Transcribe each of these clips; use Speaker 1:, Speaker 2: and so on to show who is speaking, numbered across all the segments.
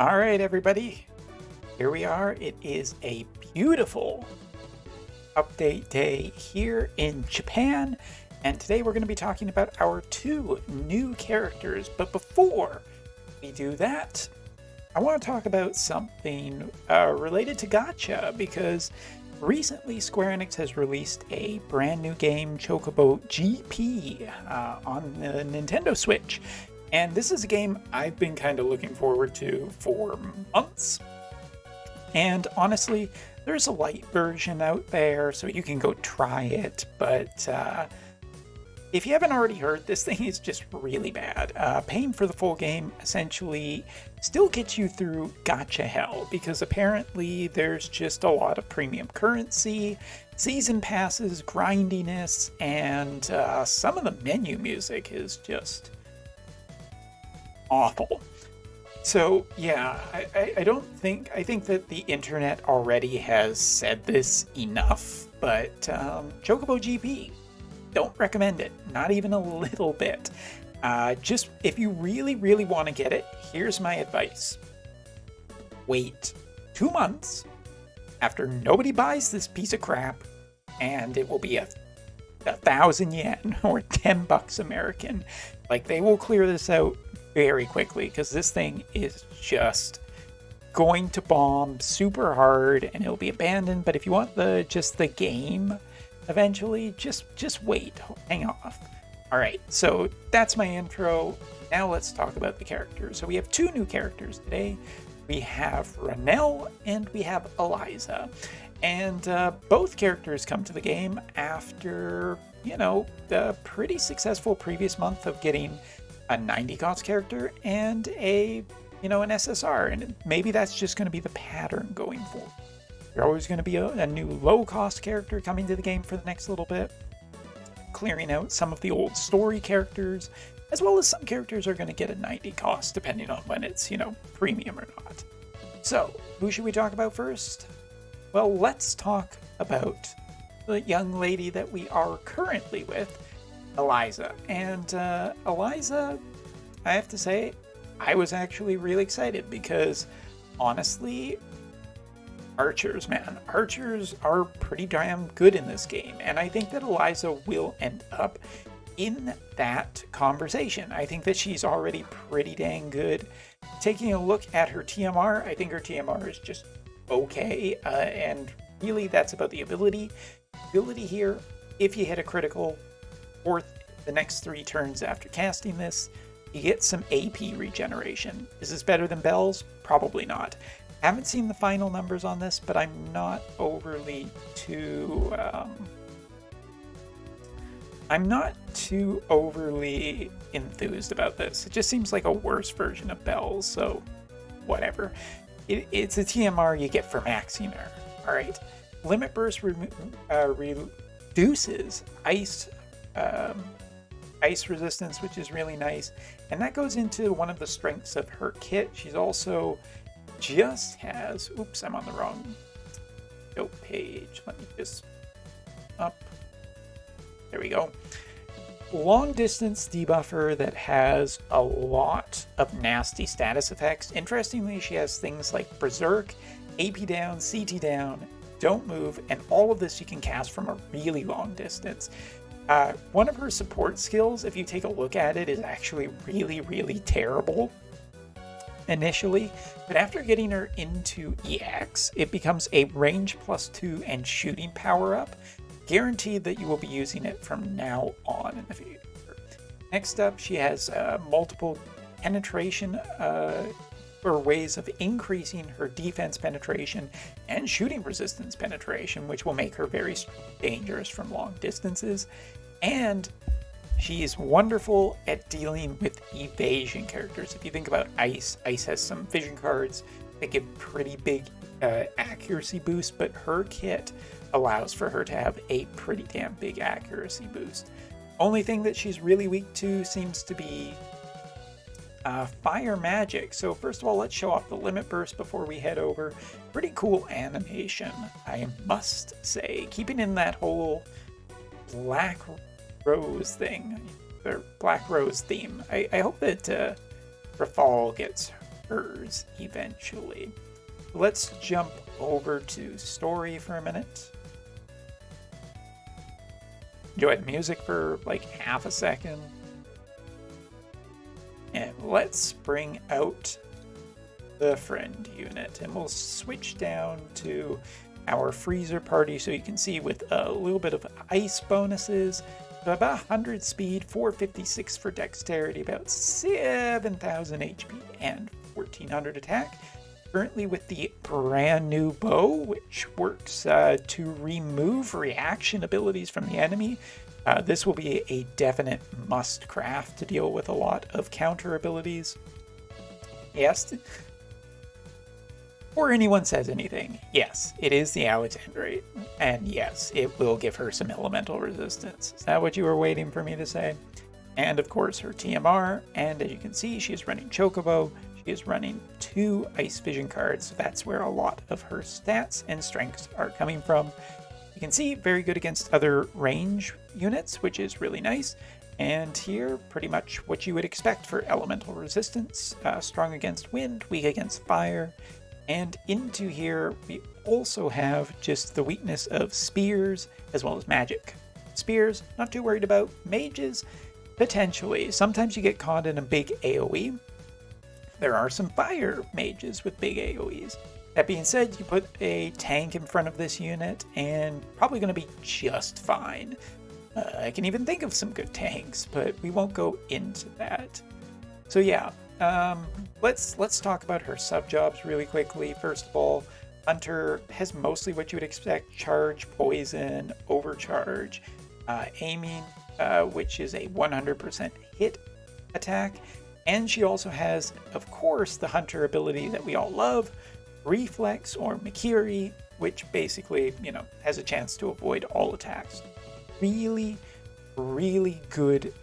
Speaker 1: All right, everybody, here we are. It is a beautiful update day here in Japan, and today we're going to be talking about our two new characters. But before we do that, I want to talk about something related to gacha, because recently Square Enix has released a brand new game, Chocobo GP, on the Nintendo Switch. And this is a game I've been kind of looking forward to for months. And honestly, there's a light version out there, so you can go try it. But if you haven't already heard, this thing is just really bad. Paying for the full game essentially still gets you through gacha hell, because apparently there's just a lot of premium currency, season passes, grindiness, and some of the menu music is just awful. So yeah, I think that the internet already has said this enough, but Chocobo GP, don't recommend it, not even a little bit. Just if you really want to get it, here's my advice. Wait 2 months after nobody buys this piece of crap, and it will be a 1,000 yen or $10 American. Like, they will clear this out very quickly, because this thing is just going to bomb super hard and it'll be abandoned. But if you want just the game eventually, just wait, hang off. All right, so that's my intro. Now let's talk about the characters. So we have two new characters today. We have Ranell and we have Eliza. And both characters come to the game after, the pretty successful previous month of getting a 90 cost character and an SSR. And maybe that's just going to be the pattern going forward. There's always going to be a new low cost character coming to the game for the next little bit, clearing out some of the old story characters, as well as some characters are going to get a 90 cost depending on when it's, premium or not. So, who should we talk about first? Well, let's talk about the young lady that we are currently with, Eliza. And Eliza, I have to say, I was actually really excited because, honestly, archers, man. Archers are pretty damn good in this game. And I think that Eliza will end up in that conversation. I think that she's already pretty dang good. Taking a look at her TMR, I think her TMR is just okay. And really, that's about the ability. Ability here, if you hit a critical, or the next 3 turns after casting this, you get some AP regeneration. Is this better than Bell's? Probably not. Haven't seen the final numbers on this, but I'm not overly too enthused about this. It just seems like a worse version of Bell's, so whatever. It's a TMR you get for maxing her. All right. Limit Burst reduces ice resistance, which is really nice, and that goes into one of the strengths of her kit. She's also just has, oops, I'm on the wrong note page. Let me just up. There we go. Long distance debuffer that has a lot of nasty status effects. Interestingly, she has things like Berserk, AP down, CT down, don't move, and all of this you can cast from a really long distance. One of her support skills, if you take a look at it, is actually really terrible initially, but after getting her into EX, it becomes a range +2 and shooting power up, guaranteed that you will be using it from now on in the future. Next up, she has multiple penetration or ways of increasing her defense penetration and shooting resistance penetration, which will make her very dangerous from long distances. And she is wonderful at dealing with evasion characters. If you think about Ice has some vision cards that give pretty big accuracy boost, but her kit allows for her to have a pretty damn big accuracy boost. Only thing that she's really weak to seems to be fire magic. So first of all, let's show off the Limit Burst before we head over. Pretty cool animation, I must say. Keeping in that whole Black Rose thing, or Black Rose theme. I hope that Rafal gets hers eventually. Let's jump over to story for a minute. Enjoyed music for like half a second. And let's bring out the friend unit, and we'll switch down to our freezer party so you can see with a little bit of ice bonuses. About 100 speed, 456 for dexterity, about 7,000 HP, and 1400 attack. Currently with the brand new bow, which works to remove reaction abilities from the enemy. This will be a definite must craft to deal with a lot of counter abilities. Yes, before anyone says anything, yes, it is the Alexandrite, and yes, it will give her some elemental resistance. Is that what you were waiting for me to say? And of course her TMR, and as you can see, she is running Chocobo. She is running 2 Ice Vision cards, so that's where a lot of her stats and strengths are coming from. You can see very good against other range units, which is really nice. And here, pretty much what you would expect for elemental resistance, strong against wind, weak against fire. And into here, we also have just the weakness of spears as well as magic. Spears, not too worried about. Mages, potentially. Sometimes you get caught in a big AoE. There are some fire mages with big AoEs. That being said, you put a tank in front of this unit and probably going to be just fine. I can even think of some good tanks, but we won't go into that. So yeah, let's talk about her sub-jobs really quickly. First of all, Hunter has mostly what you would expect: charge, poison, overcharge, aiming, which is a 100% hit attack. And she also has, of course, the Hunter ability that we all love, Reflex or Makiri, which basically, has a chance to avoid all attacks. Really, really good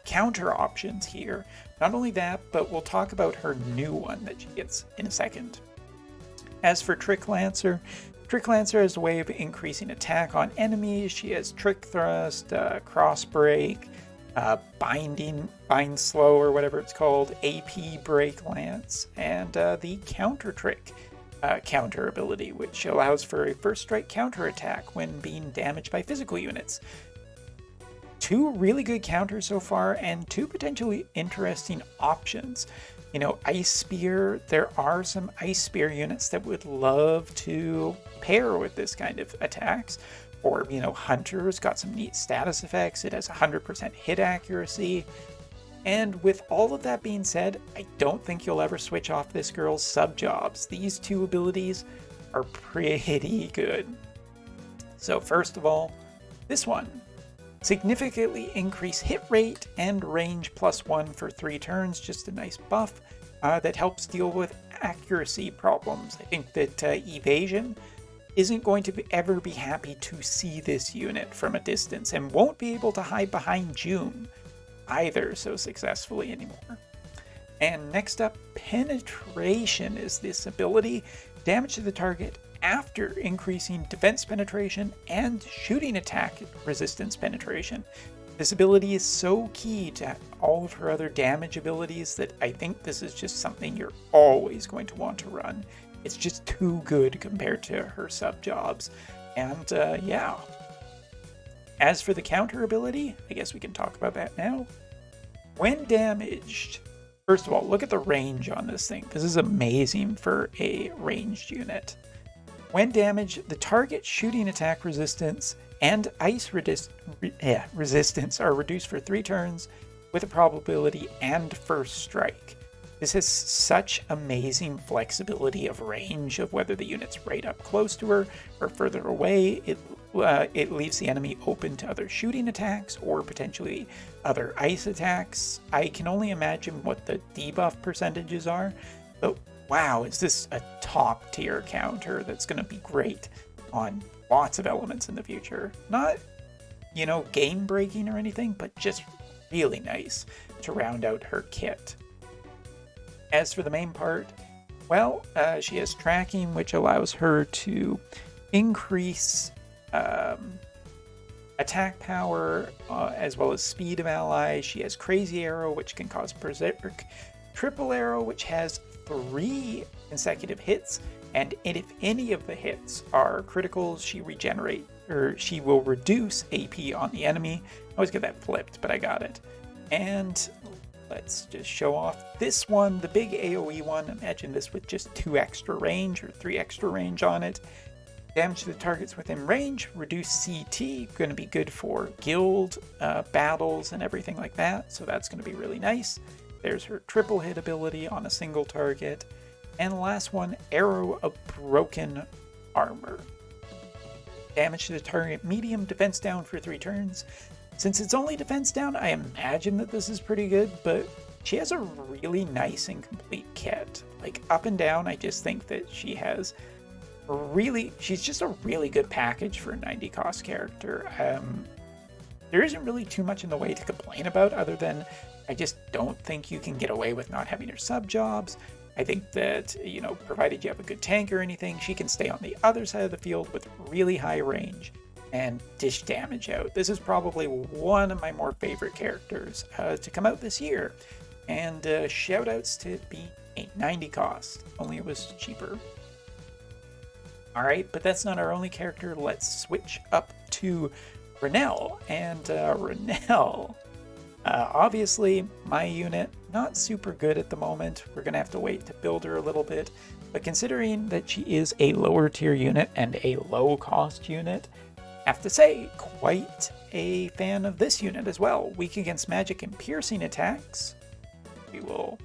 Speaker 1: counter options here. Not only that, but we'll talk about her new one that she gets in a second. As for Trick Lancer has a way of increasing attack on enemies. She has Trick Thrust, Cross Break, Bind Slow or whatever it's called, AP Break Lance, and the Counter Trick counter ability, which allows for a first strike counter attack when being damaged by physical units. 2 really good counters so far, and 2 potentially interesting options. Ice Spear, there are some Ice Spear units that would love to pair with this kind of attacks. Or, Hunter's got some neat status effects. It has 100% hit accuracy. And with all of that being said, I don't think you'll ever switch off this girl's sub-jobs. These 2 abilities are pretty good. So first of all, this one. Significantly increase hit rate and range +1 for 3 turns. Just a nice buff that helps deal with accuracy problems. I think that Evasion isn't going to ever be happy to see this unit from a distance and won't be able to hide behind June either so successfully anymore. And next up, Penetration is this ability. Damage to the target after increasing defense penetration and shooting attack resistance penetration. This ability is so key to all of her other damage abilities that I think this is just something you're always going to want to run. It's just too good compared to her sub-jobs. And yeah. As for the counter ability, I guess we can talk about that now. When damaged, first of all, look at the range on this thing. This is amazing for a ranged unit. When damaged, the target shooting attack resistance and ice resistance are reduced for 3 turns with a probability and first strike. This has such amazing flexibility of range of whether the unit's right up close to her or further away. It leaves the enemy open to other shooting attacks or potentially other ice attacks. I can only imagine what the debuff percentages are, but wow, is this a top tier counter that's going to be great on lots of elements in the future. Not, game breaking or anything, but just really nice to round out her kit. As for the main part, well, she has tracking, which allows her to increase attack power as well as speed of allies. She has Crazy Arrow, which can cause Berserk. Triple Arrow, which has 3 consecutive hits, and if any of the hits are criticals, she will reduce AP on the enemy. I always get that flipped, but I got it. And let's just show off this one, the big AoE one. Imagine this with just 2 extra range or 3 extra range on it. Damage to the targets within range, reduce CT, going to be good for guild battles and everything like that, so that's going to be really nice. There's her triple hit ability on a single target. And the last one, Arrow of Broken Armor. Damage to the target medium, defense down for 3 turns. Since it's only defense down, I imagine that this is pretty good, but she has a really nice and complete kit. Like, up and down, I just think that she's just a really good package for a 90 cost character. There isn't really too much in the way to complain about, other than I just don't think you can get away with not having her sub jobs. I think that, you know, provided you have a good tank or anything, she can stay on the other side of the field with really high range and dish damage out. This is probably one of my more favorite characters to come out this year. And shout outs to it being a 90 cost, only it was cheaper. Alright, but that's not our only character. Let's switch up to Ranell. And Ranell, obviously my unit, not super good at the moment. We're going to have to wait to build her a little bit. But considering that she is a lower tier unit and a low cost unit, I have to say, quite a fan of this unit as well. Weak against magic and piercing attacks. We will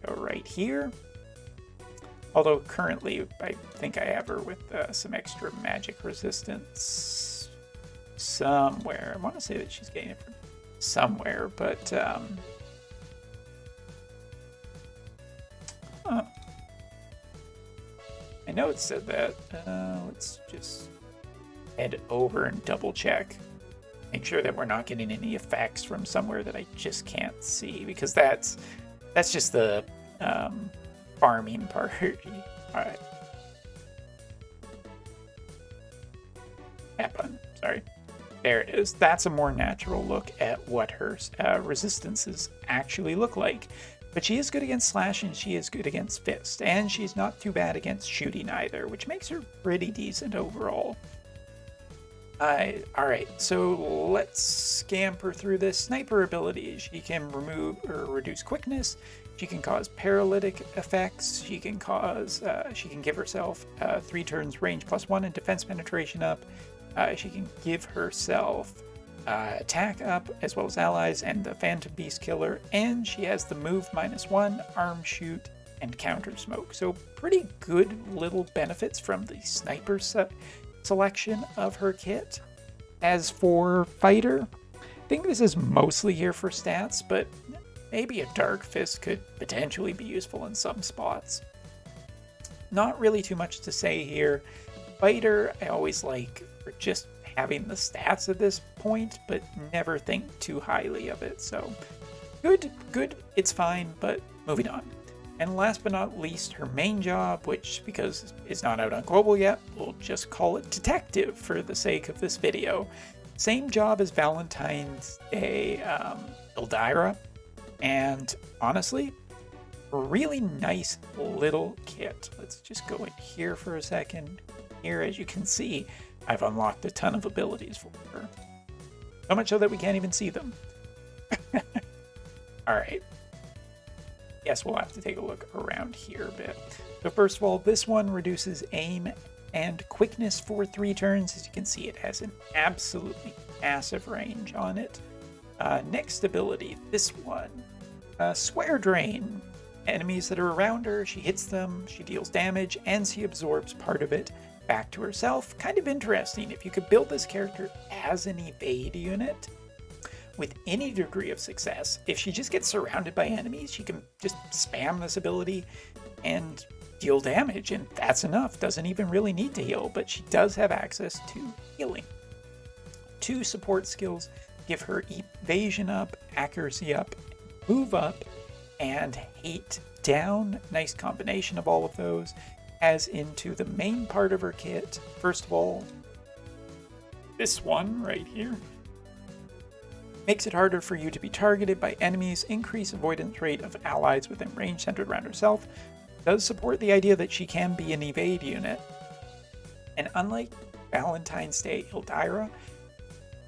Speaker 1: go right here. Although currently, I think I have her with some extra magic resistance somewhere. I want to say that she's getting it from somewhere, but I know it said that. Let's just head over and double check. Make sure that we're not getting any effects from somewhere that I just can't see, because that's just the farming part. Alright. Happen. Sorry. There it is. That's a more natural look at what her resistances actually look like. But she is good against slash and she is good against fist. And she's not too bad against shooting either, which makes her pretty decent overall. Alright, so let's scamper through this. Sniper ability. She can remove or reduce quickness. She can cause paralytic effects. She can give herself 3 turns range +1 and defense penetration up. She can give herself attack up, as well as allies and the Phantom Beast Killer. And she has the move -1, arm shoot, and counter smoke. So pretty good little benefits from the sniper selection of her kit. As for fighter, I think this is mostly here for stats, but maybe a Dark Fist could potentially be useful in some spots. Not really too much to say here. Fighter, I always like for just having the stats at this point, but never think too highly of it. So good, it's fine, but moving on. And last but not least, her main job, which, because it's not out on global yet, we'll just call it detective for the sake of this video. Same job as Valentine's Day Eldyra. And honestly, really nice little kit. Let's just go in here for a second. Here, as you can see, I've unlocked a ton of abilities for her. So much so that we can't even see them. Alright. Yes, we'll have to take a look around here a bit. So first of all, this one reduces aim and quickness for 3 turns. As you can see, it has an absolutely massive range on it. Next ability, this one. Swear Drain. Enemies that are around her, she hits them, she deals damage, and she absorbs part of it back to herself. Kind of interesting. If you could build this character as an evade unit with any degree of success, if she just gets surrounded by enemies, she can just spam this ability and deal damage, and that's enough. Doesn't even really need to heal, but she does have access to healing. 2 support skills give her evasion up, accuracy up, move up, and hate down. Nice combination of all of those. As into the main part of her kit, first of all, this one right here. Makes it harder for you to be targeted by enemies, increase avoidance rate of allies within range centered around herself. Does support the idea that she can be an evade unit. And unlike Valentine's Day Eldyra,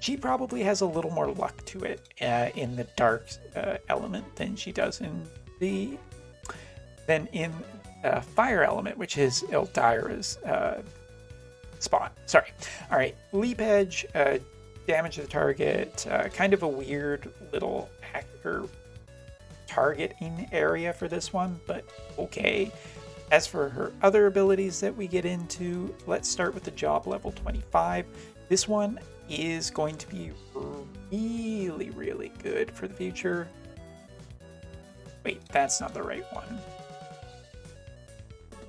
Speaker 1: she probably has a little more luck to it in the dark element than she does in the fire element, which is Eldyra's spot. Sorry. All right, leap edge, damage to the target, kind of a weird little targeting area for this one, but okay. As for her other abilities that we get into, let's start with the job level 25. This one is going to be really, really good for the future. Wait, that's not the right one.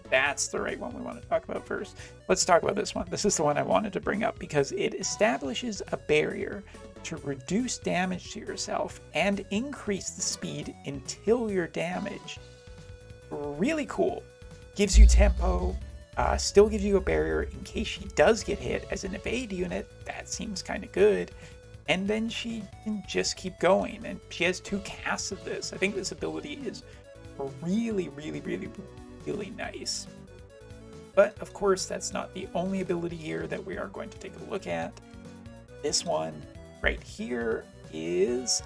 Speaker 1: That's the right one we want to talk about first. Let's talk about this one. This is the one I wanted to bring up because it establishes a barrier to reduce damage to yourself and increase the speed until you're damaged. Really cool. Gives you tempo, still gives you a barrier in case she does get hit as an evade unit. That seems kind of good. And then she can just keep going. And she has 2 casts of this. I think this ability is really, really, really, really nice. But of course, that's not the only ability here that we are going to take a look at. This one right here is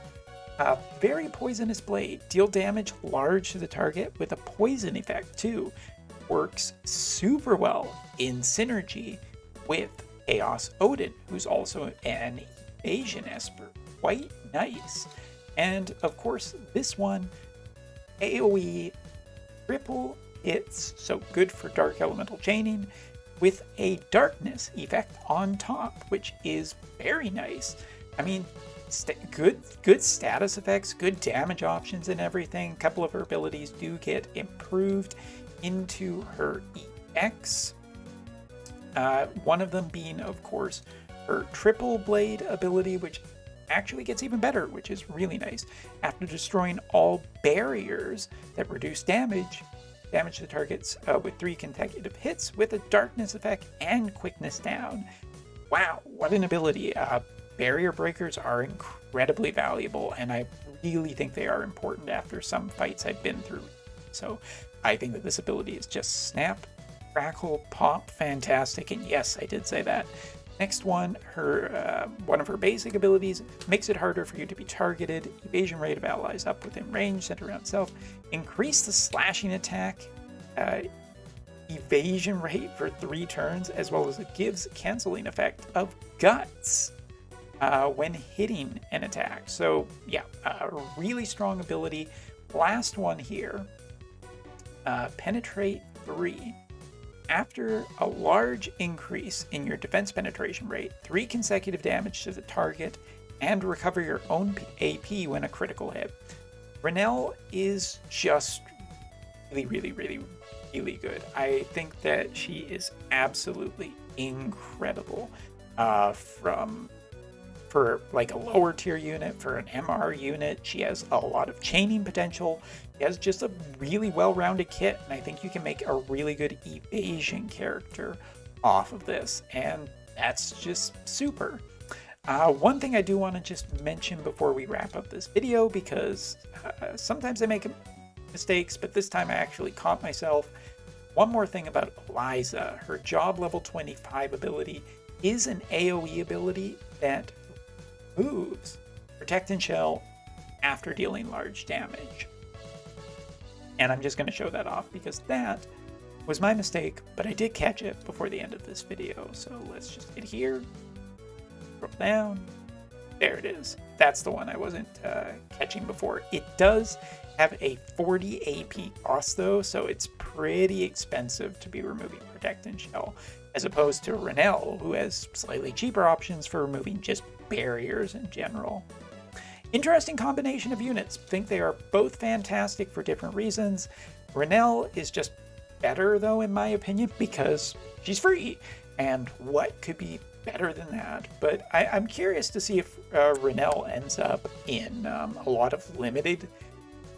Speaker 1: a very poisonous blade. Deal damage large to the target with a poison effect too. Works super well in synergy with Chaos Odin, who's also an evasion esper. Quite nice. And of course, this one, AoE triple hits, so good for dark elemental chaining, with a darkness effect on top, which is very nice. I mean, good status effects, good damage options and everything. A couple of her abilities do get improved into her EX. One of them being, of course, her triple blade ability, which actually gets even better, which is really nice. After destroying all barriers that reduce damage to the targets with 3 consecutive hits with a darkness effect and quickness down. Wow, what an ability. Barrier breakers are incredibly valuable, and I really think they are important after some fights I've been through. So I think that this ability is just snap, crackle, pop, fantastic, and yes, I did say that. Next one, one of her basic abilities makes it harder for you to be targeted. Evasion rate of allies up within range, centered around self. Increase the slashing attack evasion rate for 3 turns, as well as it gives canceling effect of guts when hitting an attack. So yeah, a really strong ability. Last one here, penetrate 3. After a large increase in your defense penetration rate, 3 consecutive damage to the target, and recover your own AP when a critical hit. Ranell is just really, really, really, really good. I think that she is absolutely incredible for like a lower tier unit, for an MR unit. She has a lot of chaining potential. She has just a really well-rounded kit, and I think you can make a really good evasion character off of this, and that's just super. One thing I do want to just mention before we wrap up this video, because sometimes I make mistakes, but this time I actually caught myself. One more thing about Eliza. Her job level 25 ability is an AoE ability that moves Protect and Shell after dealing large damage. And I'm just going to show that off because that was my mistake, but I did catch it before the end of this video. So let's just hit here, scroll down. There it is. That's the one I wasn't catching before. It does have a 40 AP cost though, so it's pretty expensive to be removing Protect and Shell, as opposed to Ranell, who has slightly cheaper options for removing just barriers in general. Interesting combination of units. Think they are both fantastic for different reasons. Ranell is just better though, in my opinion, because she's free. And what could be better than that? But I'm curious to see if Ranell ends up in a lot of limited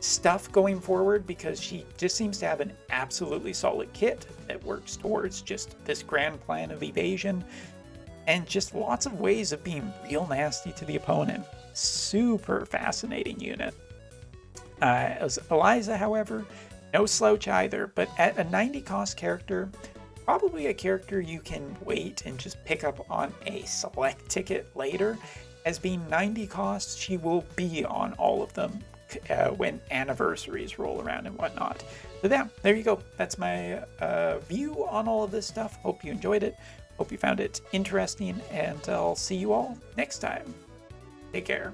Speaker 1: stuff going forward, because she just seems to have an absolutely solid kit that works towards just this grand plan of evasion and just lots of ways of being real nasty to the opponent. super fascinating unit. As Eliza, however, no slouch either, but at a 90 cost character, probably a character you can wait and just pick up on a select ticket later. As being 90 costs, she will be on all of them when anniversaries roll around and whatnot. So yeah, there you go. That's my view on all of this stuff. Hope you enjoyed it. Hope you found it interesting, and I'll see you all next time. Take care.